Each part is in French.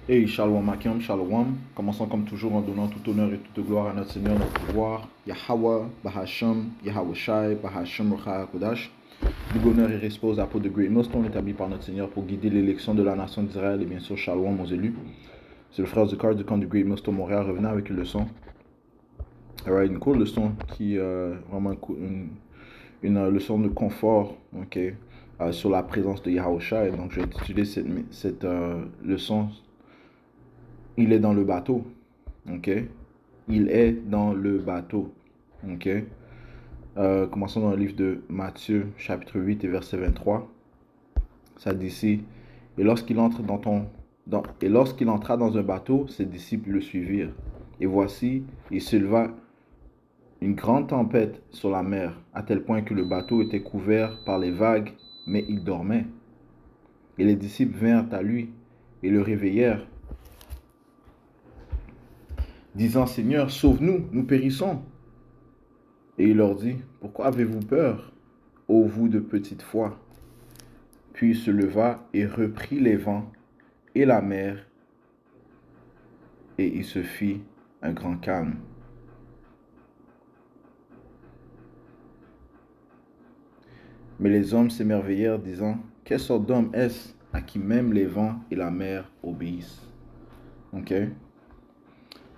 Hey, Shalom Akim, Shalom. Commençons comme toujours en donnant tout honneur et toute gloire à notre Seigneur, notre pouvoir, Yahweh, Bahasham, Yahweh Shai, Bahasham Rucha Kodash. Double honneur et respect aux apôtres de Great Millstone établis par notre Seigneur pour guider l'élection de la nation d'Israël et bien sûr Shalom aux élus. C'est le frère Zukar du camp de Great Millstone Montréal revenant avec une leçon. Alright, une courte leçon qui vraiment une leçon de confort, ok, sur la présence de Yahweh Shai. Donc je vais intituler cette leçon. Il est dans le bateau. Ok. Il est dans le bateau. Ok. Commençons dans le livre de Matthieu, chapitre 8 et verset 23. Ça dit ici, et lorsqu'il entra dans un bateau, ses disciples le suivirent. Et voici, il s'éleva une grande tempête sur la mer, à tel point que le bateau était couvert par les vagues, mais il dormait. Et les disciples vinrent à lui et le réveillèrent, disant, Seigneur, sauve-nous, nous périssons. Et il leur dit, pourquoi avez-vous peur, ô vous de petite foi? Puis il se leva et reprit les vents et la mer, et il se fit un grand calme. Mais les hommes s'émerveillèrent, disant, quelle sorte d'homme est-ce à qui même les vents et la mer obéissent? Ok?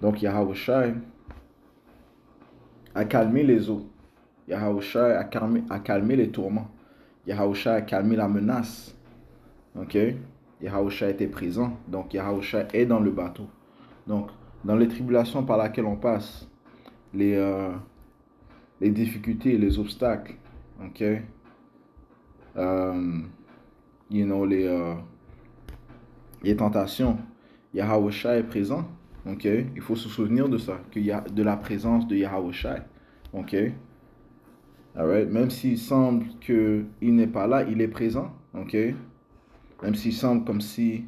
Donc Yahweh Shai a calmé les eaux. Yahweh Shai a calmé les tourments. Yahweh Shai a calmé la menace. Ok? Yahweh Shai était présent. Donc Yahweh Shai est dans le bateau. Donc, dans les tribulations par lesquelles on passe, les difficultés, les obstacles, ok, les tentations, Yahweh Shai est présent, ok. Il faut se souvenir de ça, de la présence de Yahweh Shai, ok. Alright? Même s'il semble qu'il n'est pas là, il est présent, ok. Même s'il semble comme si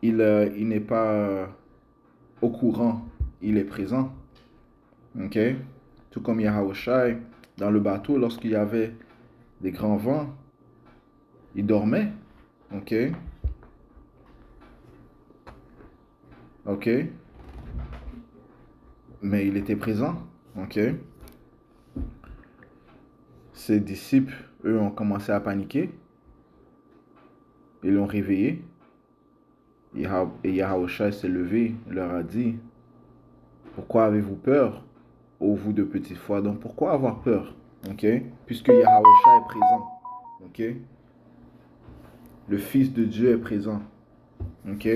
il n'est pas au courant, il est présent. Ok? Tout comme Yahweh Shai, dans le bateau, lorsqu'il y avait des grands vents, il dormait. Ok? Ok? Mais il était présent. Ok? Ses disciples, eux, ont commencé à paniquer. Ils l'ont réveillé. Et Yahweh Shai s'est levé, leur a dit, pourquoi avez-vous peur, ô vous de petite foi? Donc pourquoi avoir peur? Ok? Puisque Yahweh Shai est présent. Ok? Le Fils de Dieu est présent. Ok?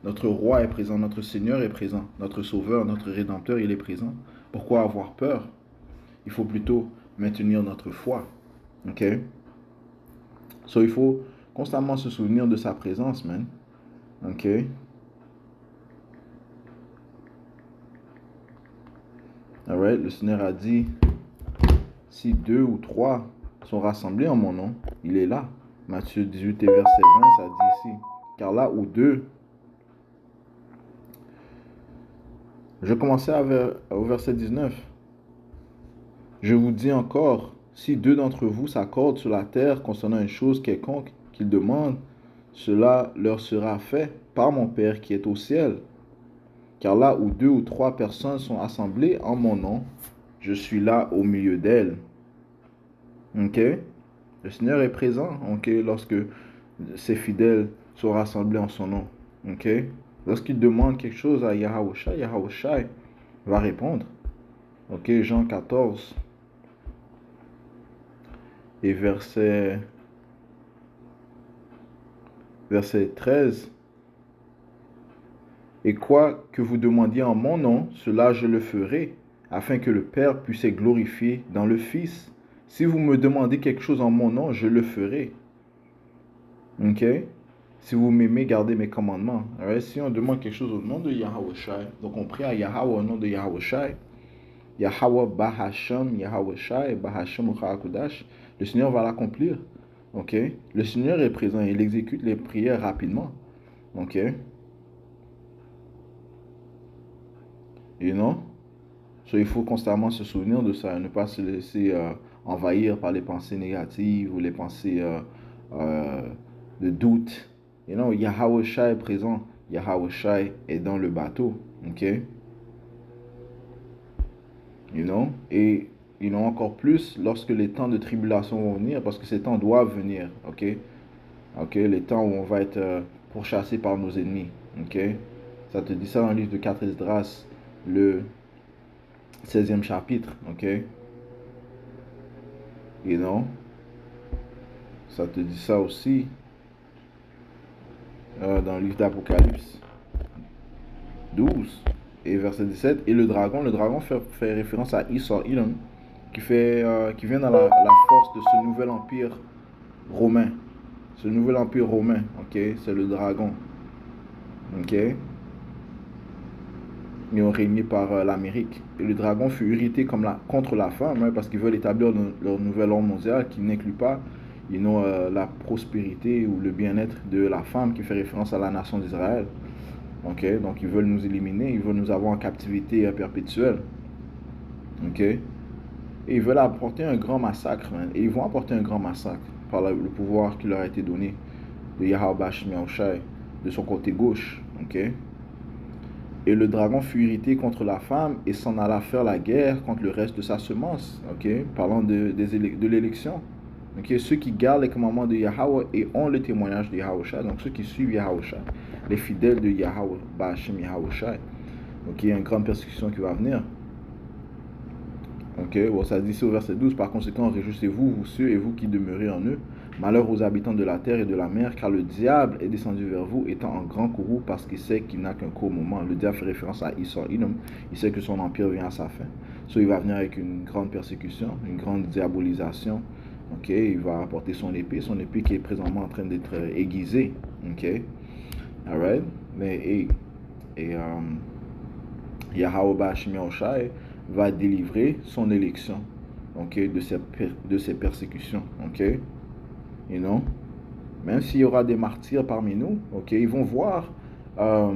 Notre roi est présent, notre Seigneur est présent, notre Sauveur, notre Rédempteur, il est présent. Pourquoi avoir peur? Il faut plutôt maintenir notre foi. Ok? So, il faut constamment se souvenir de sa présence, man. Ok? Alright, le Seigneur a dit, si 2 ou 3 sont rassemblés en mon nom, il est là. Matthieu 18 et verset 20, ça dit ici, car là où 2, je commençais au verset 19. Je vous dis encore, si 2 d'entre vous s'accordent sur la terre concernant une chose quelconque qu'ils demandent, cela leur sera fait par mon Père qui est au ciel. Car là où 2 ou 3 personnes sont assemblées en mon nom, je suis là au milieu d'elles. Ok? Le Seigneur est présent, ok, lorsque ses fidèles sont rassemblés en son nom. Ok? Lorsqu'il demande quelque chose à Yahweh Shai va répondre. Ok, Jean 14 et verset 13. Et quoi que vous demandiez en mon nom, cela je le ferai, afin que le Père puisse être glorifié dans le Fils. Si vous me demandez quelque chose en mon nom, je le ferai. Ok? Si vous m'aimez, gardez mes commandements. Alors, si on demande quelque chose au nom de Yahweh Shai, donc on prie à Yahweh au nom de Yahweh Shai, Yahweh Bahasham, Yahweh Shai, Bahasham Kodash, le Seigneur va l'accomplir. Ok? Le Seigneur est présent, il exécute les prières rapidement. Ok? Et non? So, il faut constamment se souvenir de ça, ne pas se laisser envahir par les pensées négatives ou les pensées euh, de doute. You know, Yahweh Shai est présent. Yahweh Shai est dans le bateau. Ok? You know? Et encore plus lorsque les temps de tribulation vont venir, parce que ces temps doivent venir. Ok? Ok? Les temps où on va être pourchassé par nos ennemis. Ok? Ça te dit ça dans le livre de 4 Esdras, le 16e chapitre. Ok? You know? Ça te dit ça aussi dans le livre d'Apocalypse 12 et verset 17. Et le dragon fait référence à Esau, Edom, qui vient dans la force de ce nouvel empire romain. Ce nouvel empire romain, ok, c'est le dragon. Ok? Ils ont régné par l'Amérique. Et le dragon fut irrité contre la femme, hein, parce qu'ils veulent établir leur nouvel ordre mondial qui n'inclut pas la prospérité ou le bien-être de la femme, qui fait référence à la nation d'Israël. Ok? Donc ils veulent nous éliminer, ils veulent nous avoir en captivité perpétuelle. Ok? Et ils veulent apporter un grand massacre, man. Et ils vont apporter un grand massacre par le pouvoir qui leur a été donné de Yahweh Shai, de son côté gauche. Ok? Et le dragon fut irrité contre la femme et s'en alla faire la guerre contre le reste de sa semence. Ok? Parlant de l'élection. Ok? Ceux qui gardent les commandements de Yahweh et ont le témoignage de Yahweh Shai, donc ceux qui suivent Yahweh Shai, les fidèles de Yahweh Ba'Hashem Yahweh Shai. Donc il y a une grande persécution qui va venir. Ok, bon, ça dit ici au verset 12, par conséquent, réjouissez-vous, vous ceux et vous qui demeurez en eux. Malheur aux habitants de la terre et de la mer, car le diable est descendu vers vous, étant en grand courroux, parce qu'il sait qu'il n'a qu'un court moment. Le diable fait référence à Esau, Edom. Il sait que son empire vient à sa fin. So, il va venir avec une grande persécution, une grande diabolisation. Ok, il va apporter son épée qui est présentement en train d'être aiguisée. Ok, alright, mais Yahweh Ba'Hashem Yahushai va délivrer son élection, ok, de ces persécutions, ok, you know? Même s'il y aura des martyrs parmi nous, ok, ils vont voir euh,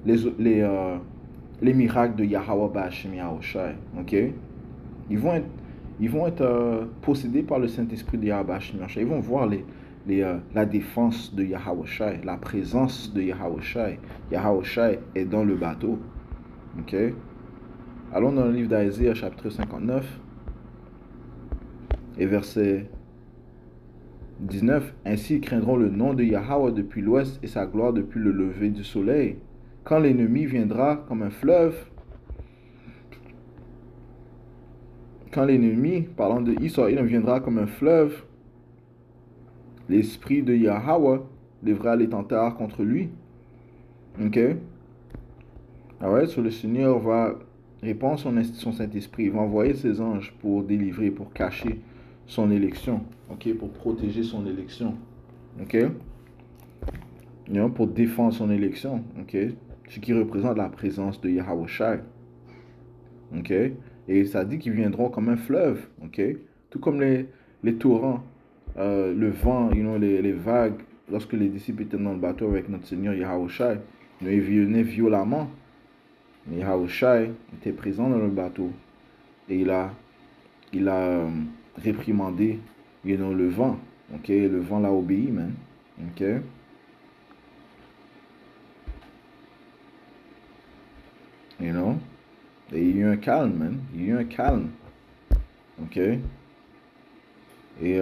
les miracles de Yahweh Ba'Hashem Yahushai, ok? Ils vont être possédés par le Saint-Esprit de Yahweh Ba'Hashem Yahushai. Ils vont voir la défense de Yahweh Shai, la présence de Yahweh Shai. Yahweh Shai est dans le bateau, ok? Allons dans le livre d'Isaiah, chapitre 59, et verset 19. Ainsi ils craindront le nom de Yahweh depuis l'ouest et sa gloire depuis le lever du soleil. Quand l'ennemi viendra comme un fleuve, quand l'ennemi, parlant de Israël, viendra comme un fleuve, l'esprit de Yahweh devra aller tenter contre lui. Ok? Alright, so le Seigneur va répandre son Saint-Esprit. Il va envoyer ses anges pour délivrer, pour cacher son élection. Ok? Pour protéger son élection. Ok? Pour défendre son élection. Ok? Ce qui représente la présence de Yahweh Shai. Ok? Et ça dit qu'ils viendront comme un fleuve. Ok? Tout comme les torrents, le vent, les vagues, lorsque les disciples étaient dans le bateau avec notre Seigneur Yahweh Shai, ils venaient violemment. Mais Yahweh Shai était présent dans le bateau. Et il a réprimandé le vent. Ok? Le vent l'a obéi, man. Ok? You know? Et il y a eu un calme, man. Il y a eu un calme. Ok? Et,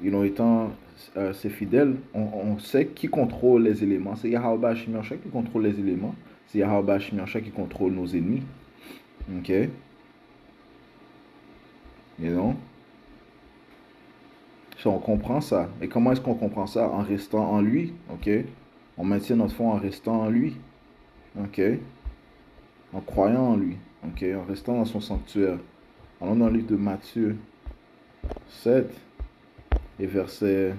étant ses fidèles, on sait qui contrôle les éléments. C'est Yahweh Ba'Hashem Yahushai qui contrôle les éléments. C'est Yahweh Ba'Hashem Yahushai qui contrôle nos ennemis. Ok? You know? So, on comprend ça. Et comment est-ce qu'on comprend ça? En restant en lui. Ok? On maintient notre foi en restant en lui. Ok? En croyant en lui. Ok? En restant dans son sanctuaire. Allons dans le livre de Matthieu 7 et verset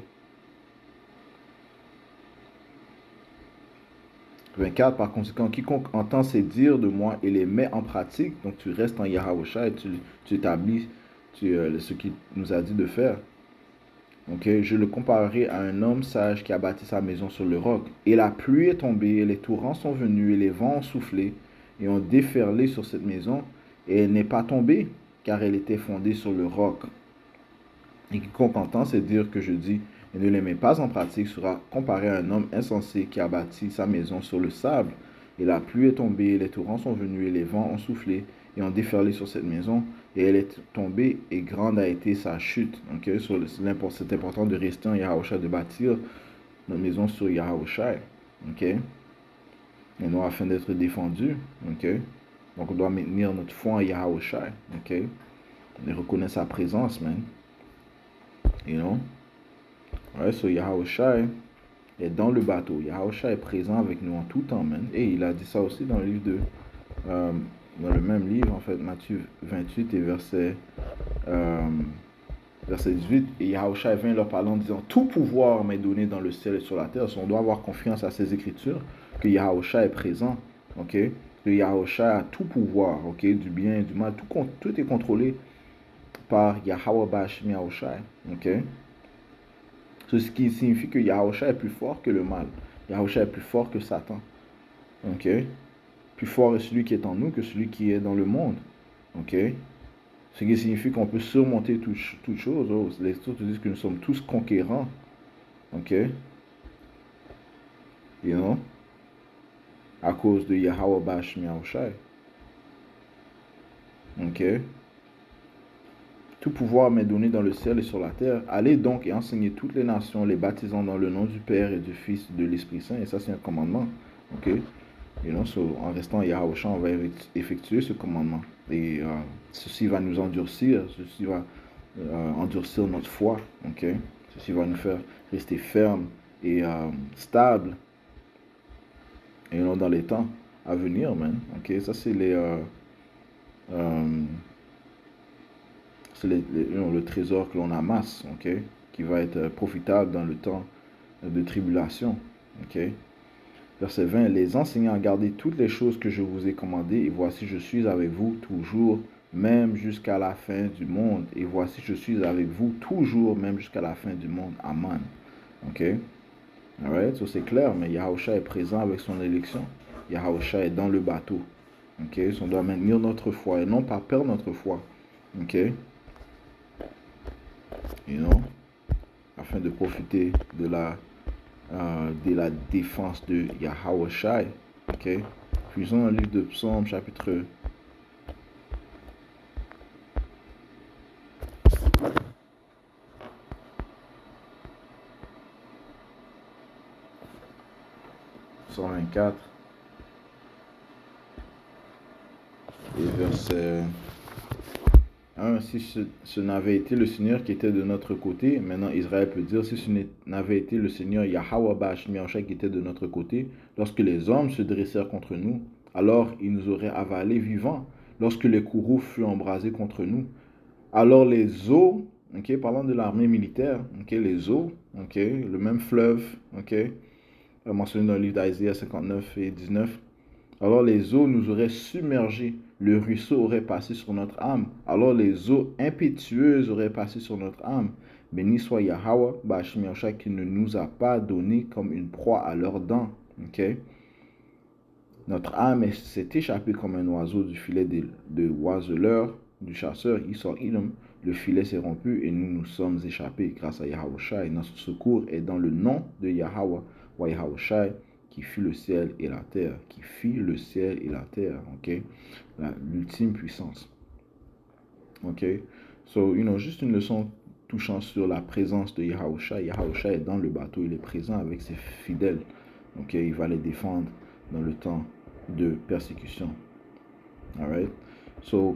24. Par conséquent, quiconque entend ces dires de moi et les met en pratique, donc tu restes en Yahweh Shai, tu établis ce qu'il nous a dit de faire. Ok, je le comparerai à un homme sage qui a bâti sa maison sur le roc. Et la pluie est tombée, et les torrents sont venus, et les vents ont soufflé, et ont déferlé sur cette maison, et elle n'est pas tombée, car elle était fondée sur le roc. Et quiconque entend, c'est dire que je dis, et ne les met pas en pratique sera comparé à un homme insensé qui a bâti sa maison sur le sable. Et la pluie est tombée, les torrents sont venus, et les vents ont soufflé et ont déferlé sur cette maison. Et elle est tombée, et grande a été sa chute. Okay? C'est important de rester en Yahawashi, de bâtir notre maison sur Yahawashi. Okay? Et non afin d'être défendu. Okay? Donc on doit maintenir notre foi en Yahawashi. Okay? On reconnaît sa présence, man. You know? Ouais, so Yahawashi est dans le bateau. Yahawashi est présent avec nous en tout temps, man. Et il a dit ça aussi dans le livre dans le même livre, en fait, Matthieu 28 et verset 18. Et Yahawashi vient leur parler en disant, tout pouvoir m'est donné dans le ciel et sur la terre. So, on doit avoir confiance à ces écritures, que Yahawashi est présent, ok? Que Yahawashi a tout pouvoir, ok? Du bien et du mal. Tout est contrôlé par Yahweh Bashim Yahawashi, ok? Ce qui signifie que Yahawashi est plus fort que le mal. Yahawashi est plus fort que Satan. Ok? Plus fort est celui qui est en nous que celui qui est dans le monde. Ok? Ce qui signifie qu'on peut surmonter toutes choses. Oh, les Écritures disent que nous sommes tous conquérants. Ok? You know? À cause de Yahweh Bashim Yahawashi. Ok? Tout pouvoir m'est donné dans le ciel et sur la terre. Allez donc et enseignez toutes les nations, les baptisant dans le nom du Père et du Fils et de l'Esprit Saint. Et ça, c'est un commandement. Ok? You know, so, en restant Yahawashi, on va effectuer ce commandement. Et ceci va nous endurcir. Ceci va endurcir notre foi. Ok? Ceci va nous faire rester fermes et stables. Et non dans les temps à venir, man. Ok? Ça, c'est c'est le trésor que l'on amasse, ok, qui va être profitable dans le temps de tribulation. Ok. Verset 20, les enseignants à garder toutes les choses que je vous ai commandées, et voici je suis avec vous toujours, même jusqu'à la fin du monde. Et voici je suis avec vous toujours, même jusqu'à la fin du monde. Amen. Ok. Alright, so c'est clair, mais Yahawashi est présent avec son élection. Yahawashi est dans le bateau. Ok. So on doit maintenir notre foi et non pas perdre notre foi. Ok. You know, afin de profiter de la défense de Yahawashi. Ok. Puisons dans le livre de Psaume, chapitre 124 et verset 1. Si ce n'avait été le Seigneur qui était de notre côté, maintenant Israël peut dire, si ce n'avait été le Seigneur Yahweh Bashim Yahawashi qui était de notre côté, lorsque les hommes se dressèrent contre nous, alors ils nous auraient avalés vivants. Lorsque les courroux furent embrasés contre nous, alors les eaux, ok, parlant de l'armée militaire, ok, les eaux, ok, le même fleuve, ok, mentionné dans le livre d'Isaiah 59 et 19, alors les eaux nous auraient submergés, le ruisseau aurait passé sur notre âme, alors les eaux impétueuses auraient passé sur notre âme. Béni soit Yahweh, Bashim Yahawashi, qui ne nous a pas donné comme une proie à leurs dents. Okay? Notre âme s'est échappée comme un oiseau du filet de oiseleur, du chasseur, Isor Idom. Le filet s'est rompu et nous nous sommes échappés grâce à Yahawashi. Et notre secours est dans le nom de Yahweh, Yahawashi, qui fit le ciel et la terre, qui fit le ciel et la terre, ok, l'ultime puissance, ok, so, juste une leçon touchant sur la présence de Yahawashi. Yahawashi est dans le bateau, il est présent avec ses fidèles, ok, il va les défendre dans le temps de persécution, alright, so,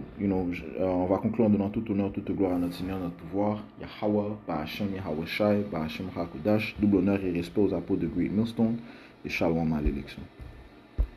on va conclure en donnant tout honneur, toute gloire à notre Seigneur, notre pouvoir, Yahweh, Ba'ashem Yahawashi, Ba'ashem Hakudash, double honneur et respect aux apôtres de Great Millstone, et shalom à l'élection.